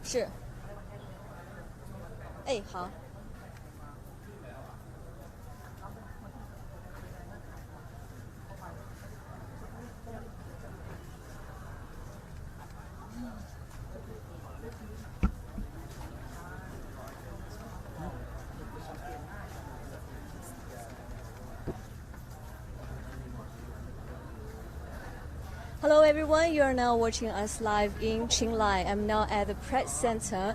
是。哎，好。Hello everyone, you are now watching us live in Qinglai. I'm now at the press center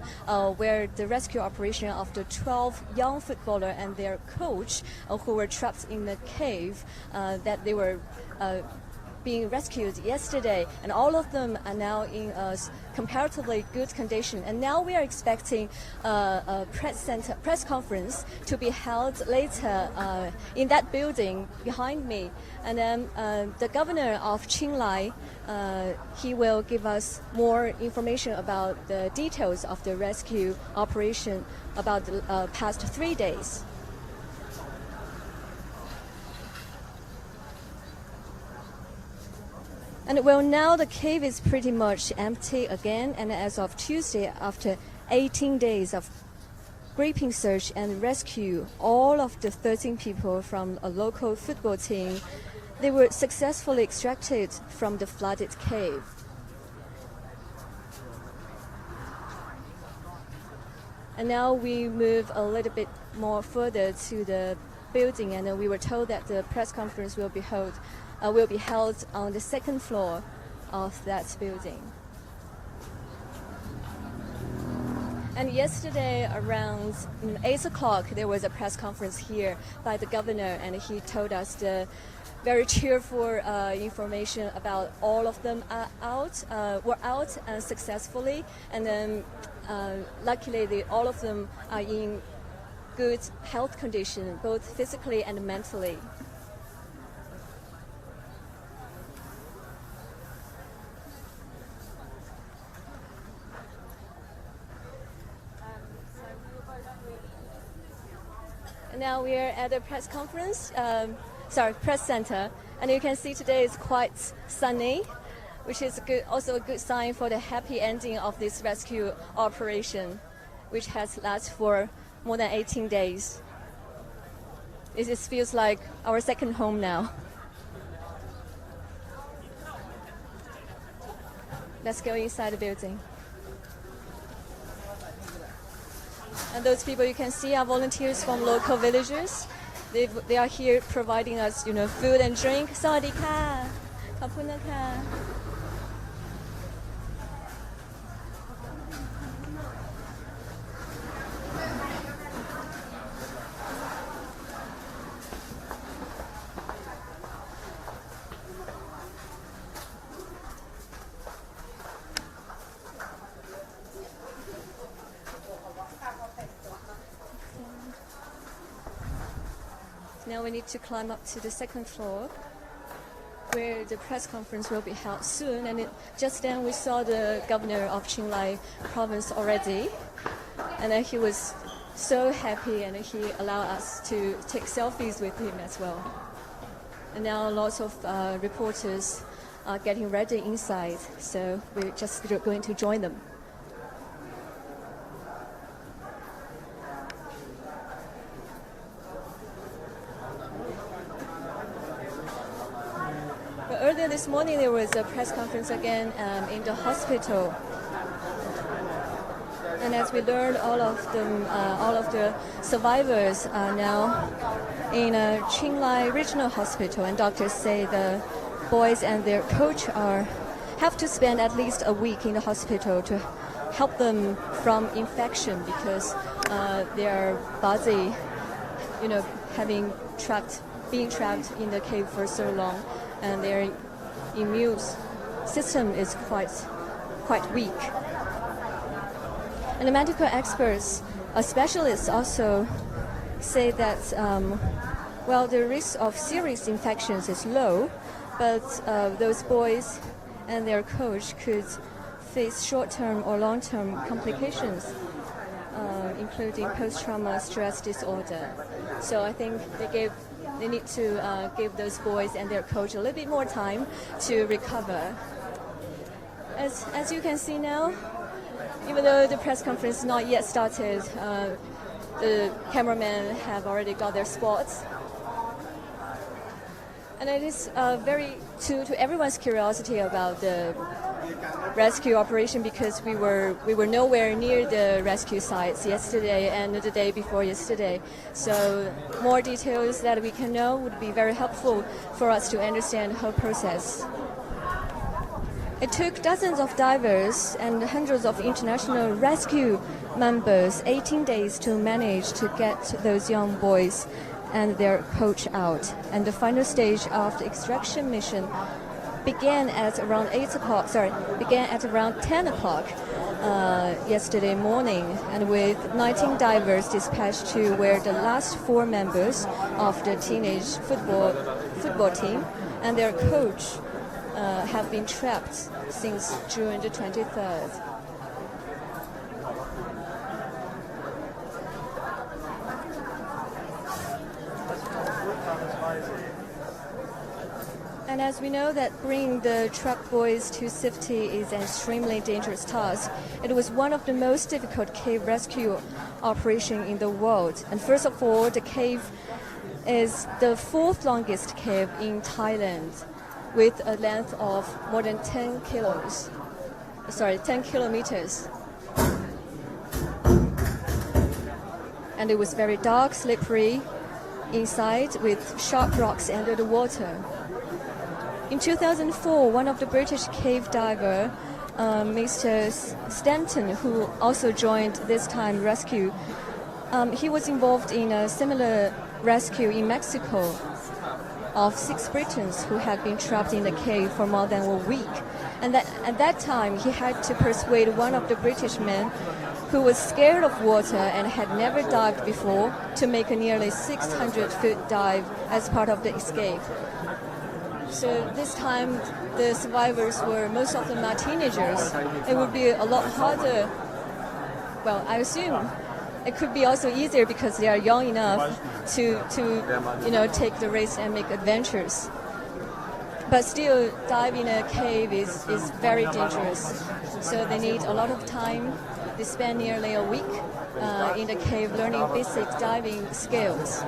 where the rescue operation of the 12 young footballers and their coach who were trapped in the cave that they were being rescued yesterday, and all of them are now in a comparatively good condition. And now we are expecting a press conference to be held later in that building behind me. And then the governor of Qinglai, he will give us more information about the details of the rescue operation about the past 3 days. And well, now the cave is pretty much empty again, and as of Tuesday, after 18 days of gripping search and rescue, all of the 13 people from a local football team, they were successfully extracted from the flooded cave. And now we move a little bit more further to the building, and we were told that the press conference will be held on the second floor of that building. And yesterday around 8 o'clock, there was a press conference here by the governor, and he told us the very cheerful information about all of them were out successfully, and then luckily all of them are in good health condition, both physically and mentally. Now we are at the press conference, press center, and you can see today is quite sunny, which is also a good sign for the happy ending of this rescue operation, which has lasted for more than 18 days. It feels like our second home now. Let's go inside the building. And those people you can see are volunteers from local villages. They are here providing us, food and drink. สวัสดีค่ะ ขอบคุณนะคะ Now we need to climb up to the second floor where the press conference will be held soon. And just then we saw the governor of Qinglai province already. And he was so happy, and he allowed us to take selfies with him as well. And now lots of reporters are getting ready inside. So we're just going to join them. Earlier this morning, there was a press conference again in the hospital. And as we learned, all of the survivors are now in a Qinglai Regional Hospital, and doctors say the boys and their coach have to spend at least a week in the hospital to help them from infection, because their body, being trapped in the cave for so long, and their immune system is quite weak. And the medical experts, specialists also say that, the risk of serious infections is low, but those boys and their coach could face short-term or long-term complications, including post-trauma stress disorder. So I think they need to give those boys and their coach a little bit more time to recover. As you can see now, Even though the press conference is not yet started, the cameramen have already got their spots. And it is to everyone's curiosity about the rescue operation, because we were nowhere near the rescue sites yesterday and the day before yesterday. So more details that we can know would be very helpful for us to understand the whole process. It took dozens of divers and hundreds of international rescue members 18 days to manage to get those young boys and their coach out. And the final stage of the extraction mission began at around 10 o'clock yesterday morning, and with 19 divers dispatched to where the last 4 members of the teenage football team and their coach have been trapped since June the 23rd. And as we know that bringing the trapped boys to safety is an extremely dangerous task, it was one of the most difficult cave rescue operations in the world. And first of all, the cave is the 4th longest cave in Thailand, with a length of more than 10 kilometers. And it was very dark, slippery inside, with sharp rocks under the water. In 2004, one of the British cave diver, Mr. Stanton, who also joined this time rescue, he was involved in a similar rescue in Mexico of 6 Britons who had been trapped in the cave for more than a week. And at that time, he had to persuade one of the British men who was scared of water and had never dived before to make a nearly 600-foot dive as part of the escape. So this time, the survivors were, most of them are teenagers. It would be a lot harder. Well, I assume it could be also easier because they are young enough to take the risk and make adventures. But still, diving in a cave is very dangerous. So they need a lot of time. They spend nearly a week in the cave learning basic diving skills.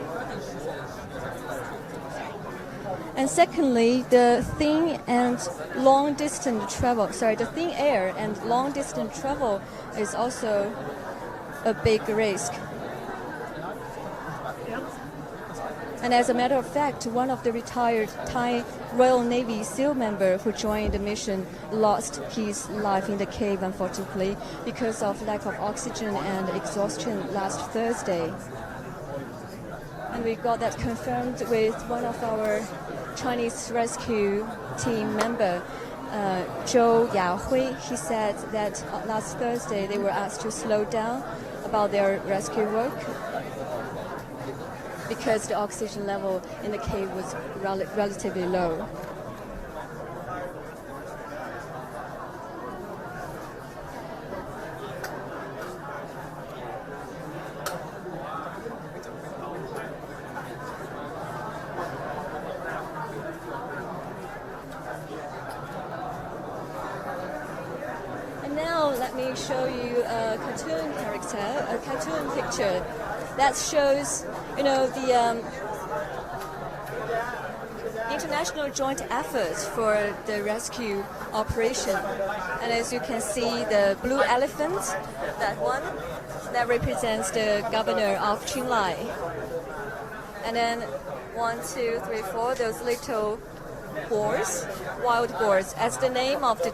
And secondly, the thin air and long distance travel is also a big risk. And as a matter of fact, one of the retired Thai Royal Navy SEAL member who joined the mission lost his life in the cave, unfortunately, because of lack of oxygen and exhaustion last Thursday. And we got that confirmed with one of our Chinese rescue team member, Zhou Yahui. He said that last Thursday they were asked to slow down about their rescue work because the oxygen level in the cave was relatively low. Let me show you a cartoon picture that shows, the international joint efforts for the rescue operation. And as you can see, the blue elephant, that one, that represents the governor of Qinglai. And then 1, 2, 3, 4, those little boars, wild boars, as the name of the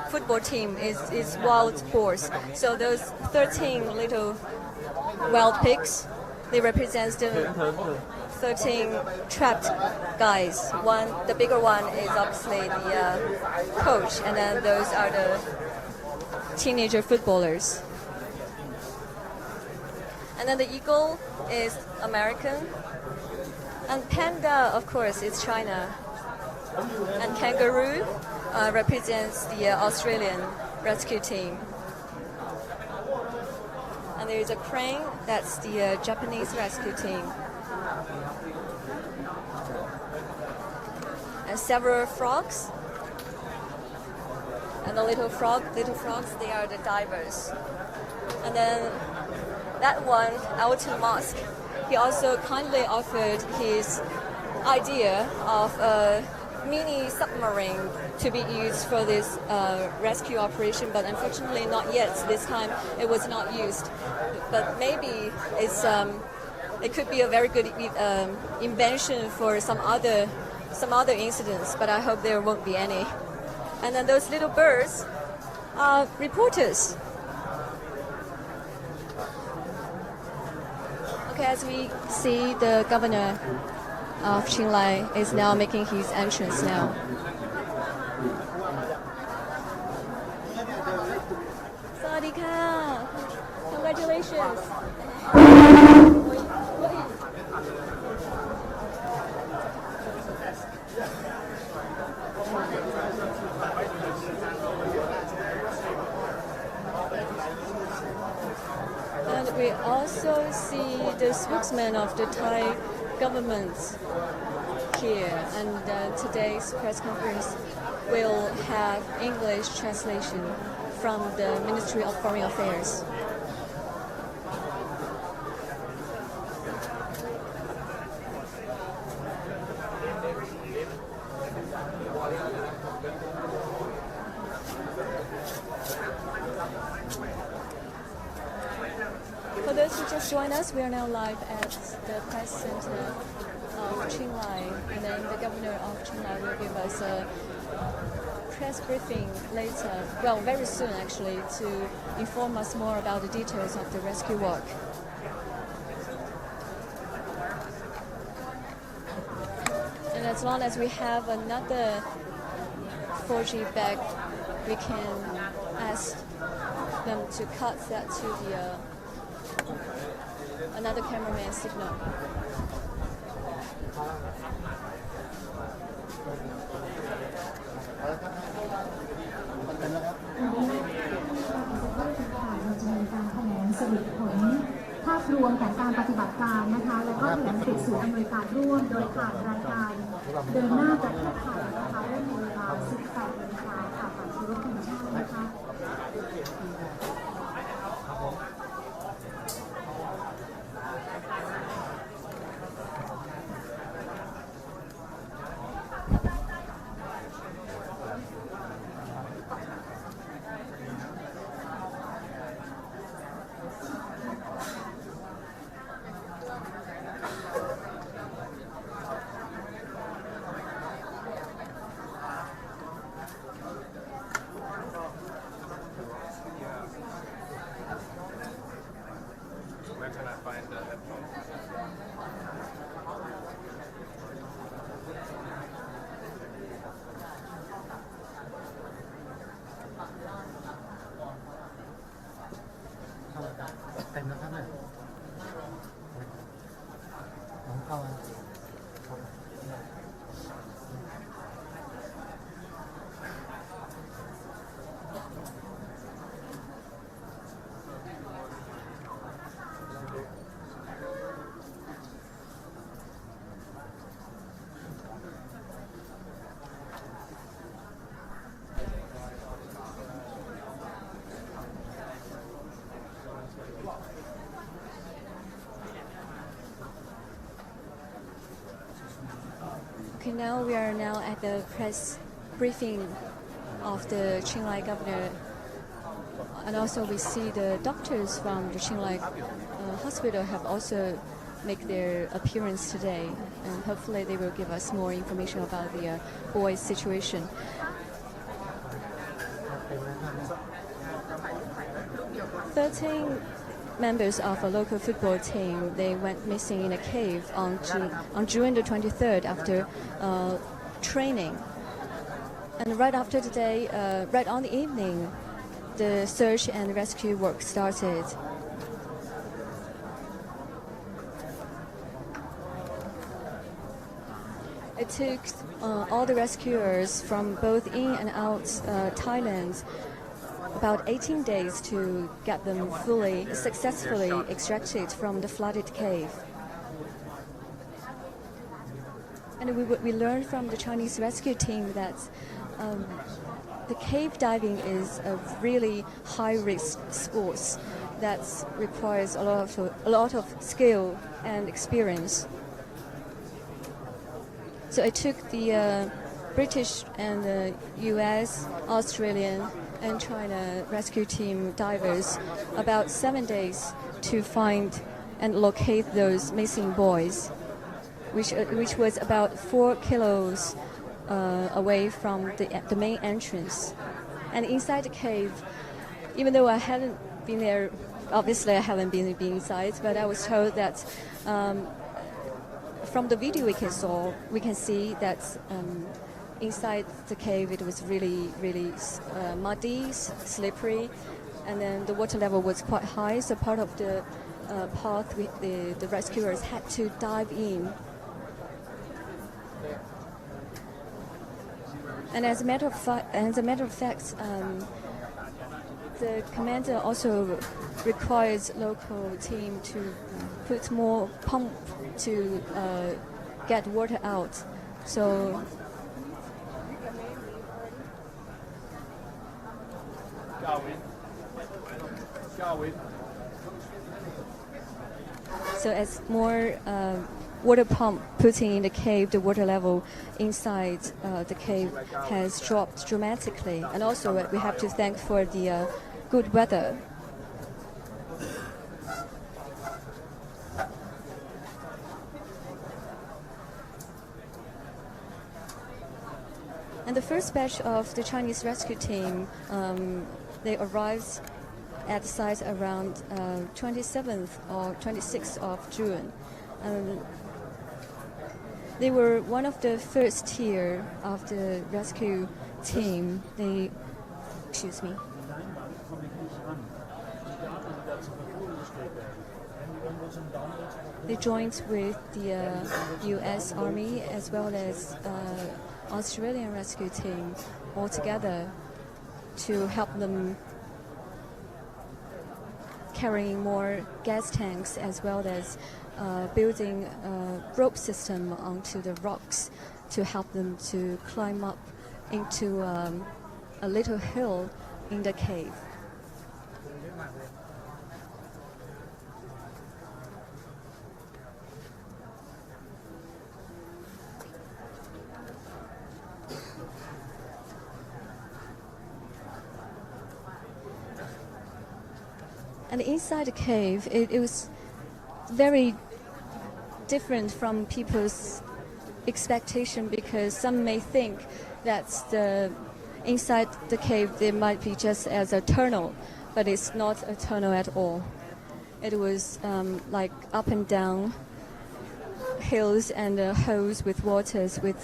football team is wild boars. So those 13 little wild pigs, they represent the 13 trapped guys. The bigger one is obviously the coach, and then those are the teenager footballers. And then the eagle is American, and panda, of course, is China. And kangaroo represents the Australian rescue team. And there is a crane, that's the Japanese rescue team. And several frogs. And the little frogs, they are the divers. And then that one, Elton Musk, he also kindly offered his idea of a mini submarine to be used for this rescue operation, but unfortunately not yet. This time it was not used. But maybe it could be a very good invention for some other incidents, but I hope there won't be any. And then those little birds are reporters. Okay, as we see, the governor of Qinghai is now making his entrance now. Sawadee-ka! Congratulations! And we also see the spokesman of the Thai government here, and today's press conference will have English translation from the Ministry of Foreign Affairs. For those who just joined us, we are now live at the press center of Qinghai, and then the governor of Qinghai will give us a press briefing later, well, very soon actually, to inform us more about the details of the rescue work. And as long as we have another 4G back, we can ask them to cut that to the another cameraman signal.ภาพรวมของการปฏิบัติการนะคะแล้วก็แถลงปิดศูนย์อำนวยการร่วมโดยผ่านรายการเดินหน้าประเทศไทยนะคะเริ่มในเวลา 18 นาฬิกาค่ะผ่านเคารพธงชาตินะคะ Where can I find the headphones? Okay, now we are now at the press briefing of the Qinghai governor, and also we see the doctors from the Qinghai hospital have also make their appearance today, and hopefully they will give us more information about the boy's situation. Thirteen members of a local football team, they went missing in a cave on June the 23rd after training. And right after today, right on the evening, the search and rescue work started. It took all the rescuers from both in and out Thailand about 18 days to get them successfully extracted from the flooded cave. And we learned from the Chinese rescue team that the cave diving is a really high-risk sport that requires a lot of skill and experience. So it took the British and the U.S., Australian, and China rescue team divers about 7 days to find and locate those missing boys, which was about 4 kilos away from the main entrance. And inside the cave, even though I hadn't been there, obviously I haven't been inside, but I was told that from the video we can see that inside the cave it was really muddy, slippery, and then the water level was quite high, so part of the path the rescuers had to dive in. And as a matter of fact, the commander also requires local team to put more pump to get water out. So as more water pump putting in the cave, the water level inside the cave has dropped dramatically. And also we have to thank for the good weather. And the first batch of the Chinese rescue team, they arrived at the site around 27th or 26th of June. They were one of the first tier of the rescue team. They joined with the U.S. Army as well as Australian rescue team all together to help them carrying more gas tanks as well as building a rope system onto the rocks to help them to climb up into a little hill in the cave. And inside the cave, it was very different from people's expectation, because some may think that inside the cave there might be just as a tunnel, but it's not a tunnel at all. It was like up and down hills and holes with waters with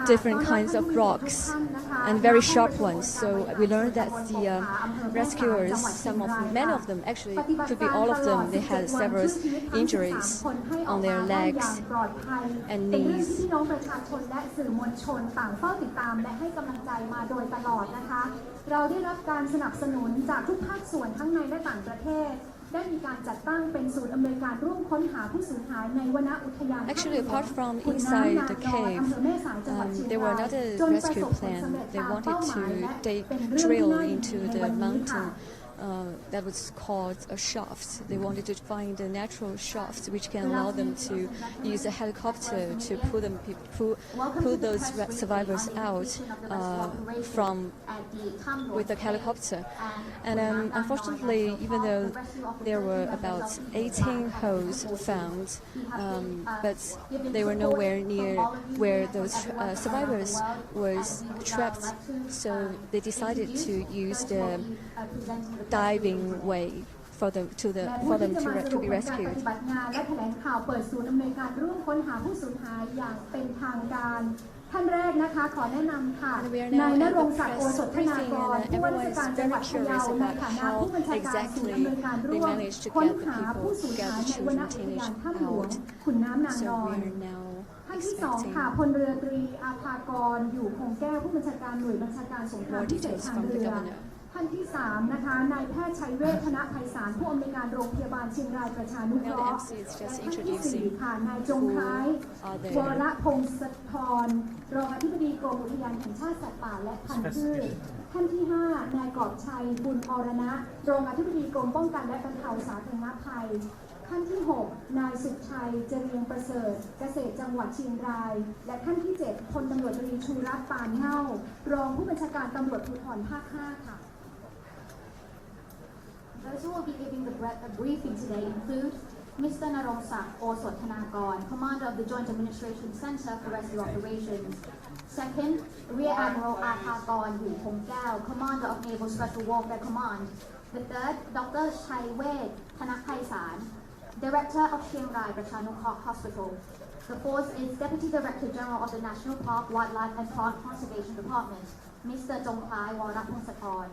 different kinds of rocks and very sharp ones. So we learned that the rescuers, many of them, actually could be all of them, they had several injuries on their legs and knees. Actually, apart from inside the cave, there were another rescue plan. They wanted to drill into the mountain that was called a shaft. They wanted to find a natural shaft which can allow them to use a helicopter to pull those survivors out with the helicopter. And unfortunately, even though there were about 18 holes found, but they were nowhere near where those survivors was trapped. So they decided to use the diving way for them to be rescued. ท่านแรกนะคะขอแนะนำค่ะนายณรงค์ศักดิ์โอสถธนากรผู้ว่าราชการจังหวัดพะเยาในฐานะผู้บัญชาการศูนย์อำนวยการร่วมค้นหาผู้สูญหายในวนอุทยานถ้ำหลวงขุนน้ำนางนอนท่านที่สองค่ะพลเรือตรีอาภากรอยู่คงแก้วผู้บัญชาการหน่วยบัญชาการสงครามพิเศษทางเรือท่านที่3นะคะนายแพทย์ชัยเวชธนไพศาลผู้อำนวยการโรงพยาบาลเชียงรายประชานุเคราะห์และท่านที่4ค่ะนายจงคล้ายวรพงศธรรองอธิบดีกรมอุทยานแห่งชาติสัตว์ป่าและพันธุ์พืช ท่านที่ 5 นายกอบชัยบุญอรณะรองอธิบดีกรมป้องกันและบรรเทาสาธารณภัยท่านที่ 6 นายสุขชัยเจริญประเสริฐเกษตรจังหวัดเชียงรายและท่านที่ 7 พลตำรวจตรีชูรัตน์ปานเง่ารองผู้บัญชาการตำรวจภูธรภาค 5 ค่ะ Those who will be giving the briefing today include Mr. Narongsak Osotanakon, Commander of the Joint Administration Center for Rescue Operations. Second, Rear Admiral Athakon Hu Hongkao, Commander of Naval Special Warfare Command. The third, Dr. Chaiwet Thanakkaisan, Director of Chiang Rai Prachanukok Hospital. The fourth is Deputy Director General of the National Park, Wildlife and Plant Conservation Department, Mr. Jongkai Warapongsakorn.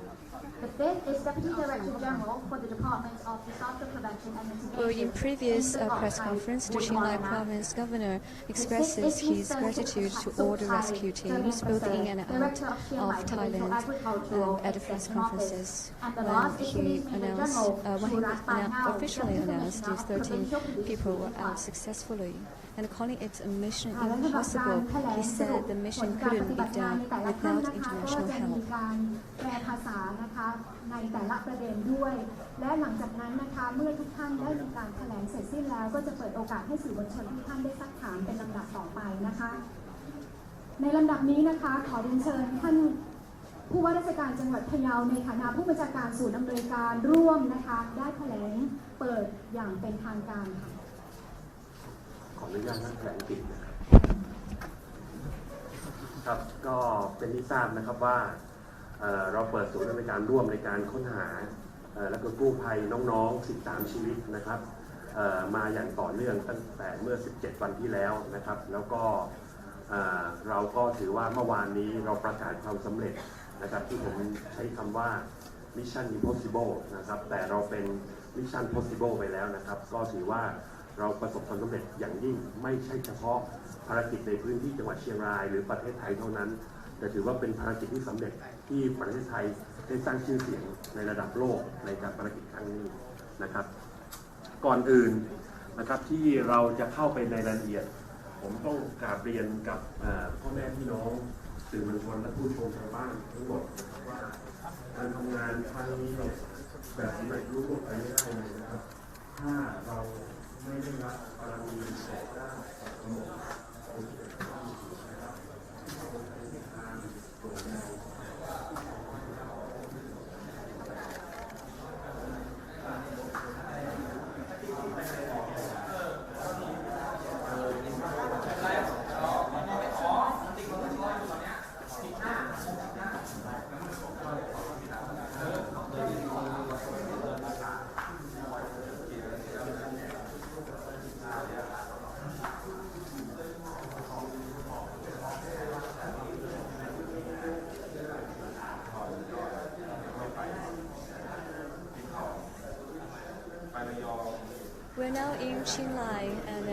The fifth is Deputy Director General for the Department of Disaster Prevention and Mitigation. Well, in previous press conference, the Chiang Rai Province Governor expresses his gratitude to all the rescue teams, both in and out of Thailand, at the press conferences when he officially announced these 13 people were out successfully. And calling it a mission impossible, he said the mission couldn't be done without international help. แปลภาษานะคะในแต่ละประเด็นด้วย และหลังจากนั้นนะคะเมื่อทุกท่านได้มีการแถลงเสร็จสิ้นแล้วก็จะเปิดโอกาสให้สื่อมวลชนทุกท่านได้ซักถามเป็นลำดับต่อไปนะคะในลำดับนี้นะคะขอเรียนเชิญท่านผู้ว่าราชการจังหวัดพะเยาในฐานะผู้บัญชาการศูนย์อำนวยการร่วมนะคะได้แถลงเปิดอย่างเป็นทางการค่ะขออนุญาตนั่งแถลงปิดนะครับครับก็เป็นที่ทราบนะครับว่าเราเปิดศูนย์อำนวยการร่วมในการค้นหาและก็กู้ภัยน้องๆ13ชีวิตนะครับมาอย่างต่อเนื่องตั้งแต่เมื่อ17วันที่แล้วนะครับแล้วก็เราก็ถือว่าเมื่อวานนี้เราประกาศความสำเร็จนะครับที่ผมใช้คำว่า Mission Impossible นะครับแต่เราเป็น Mission Possible ไปแล้วนะครับก็ถือว่าเราประสบความสำเร็จอย่างยิ่งไม่ใช่เฉพาะภารกิจในพื้นที่จังหวัดเชียงรายหรือประเทศไทยเท่านั้นแต่ถือว่าเป็นภารกิจที่สำเร็จที่ประเทศไทยได้สร้างชื่อเสียงในระดับโลกในการภารกิจครั้งนี้นะครับก่อนอื่นนะครับที่เราจะเข้าไปในรายละเอียดผมต้องกราบเรียนกับพ่อแม่พี่น้องสื่อมวลชนและผู้ชมทางบ้านทั้งหมดนะครับว่าการทำงานครั้งนี้แบบสำเร็จรุ่งไปไม่ได้เลยนะครับถ้าเราไม่ได้รับบารมีของด้านสมองของที่เป็นข้อมูลนะครับที่เราเป็นทางโปร่งใส We're now in Chiang Rai, and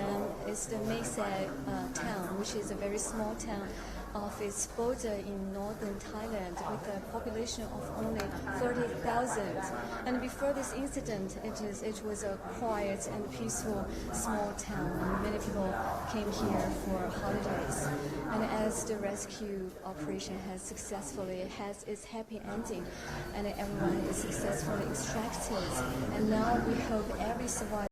it's the Mesa town, which is a very small town of its border in northern Thailand with a population of only 30,000. And before this incident, it was a quiet and peaceful small town, and many people came here for holidays. And as the rescue operation has successfully had its happy ending, and everyone is successfully extracted, and now we hope every survivor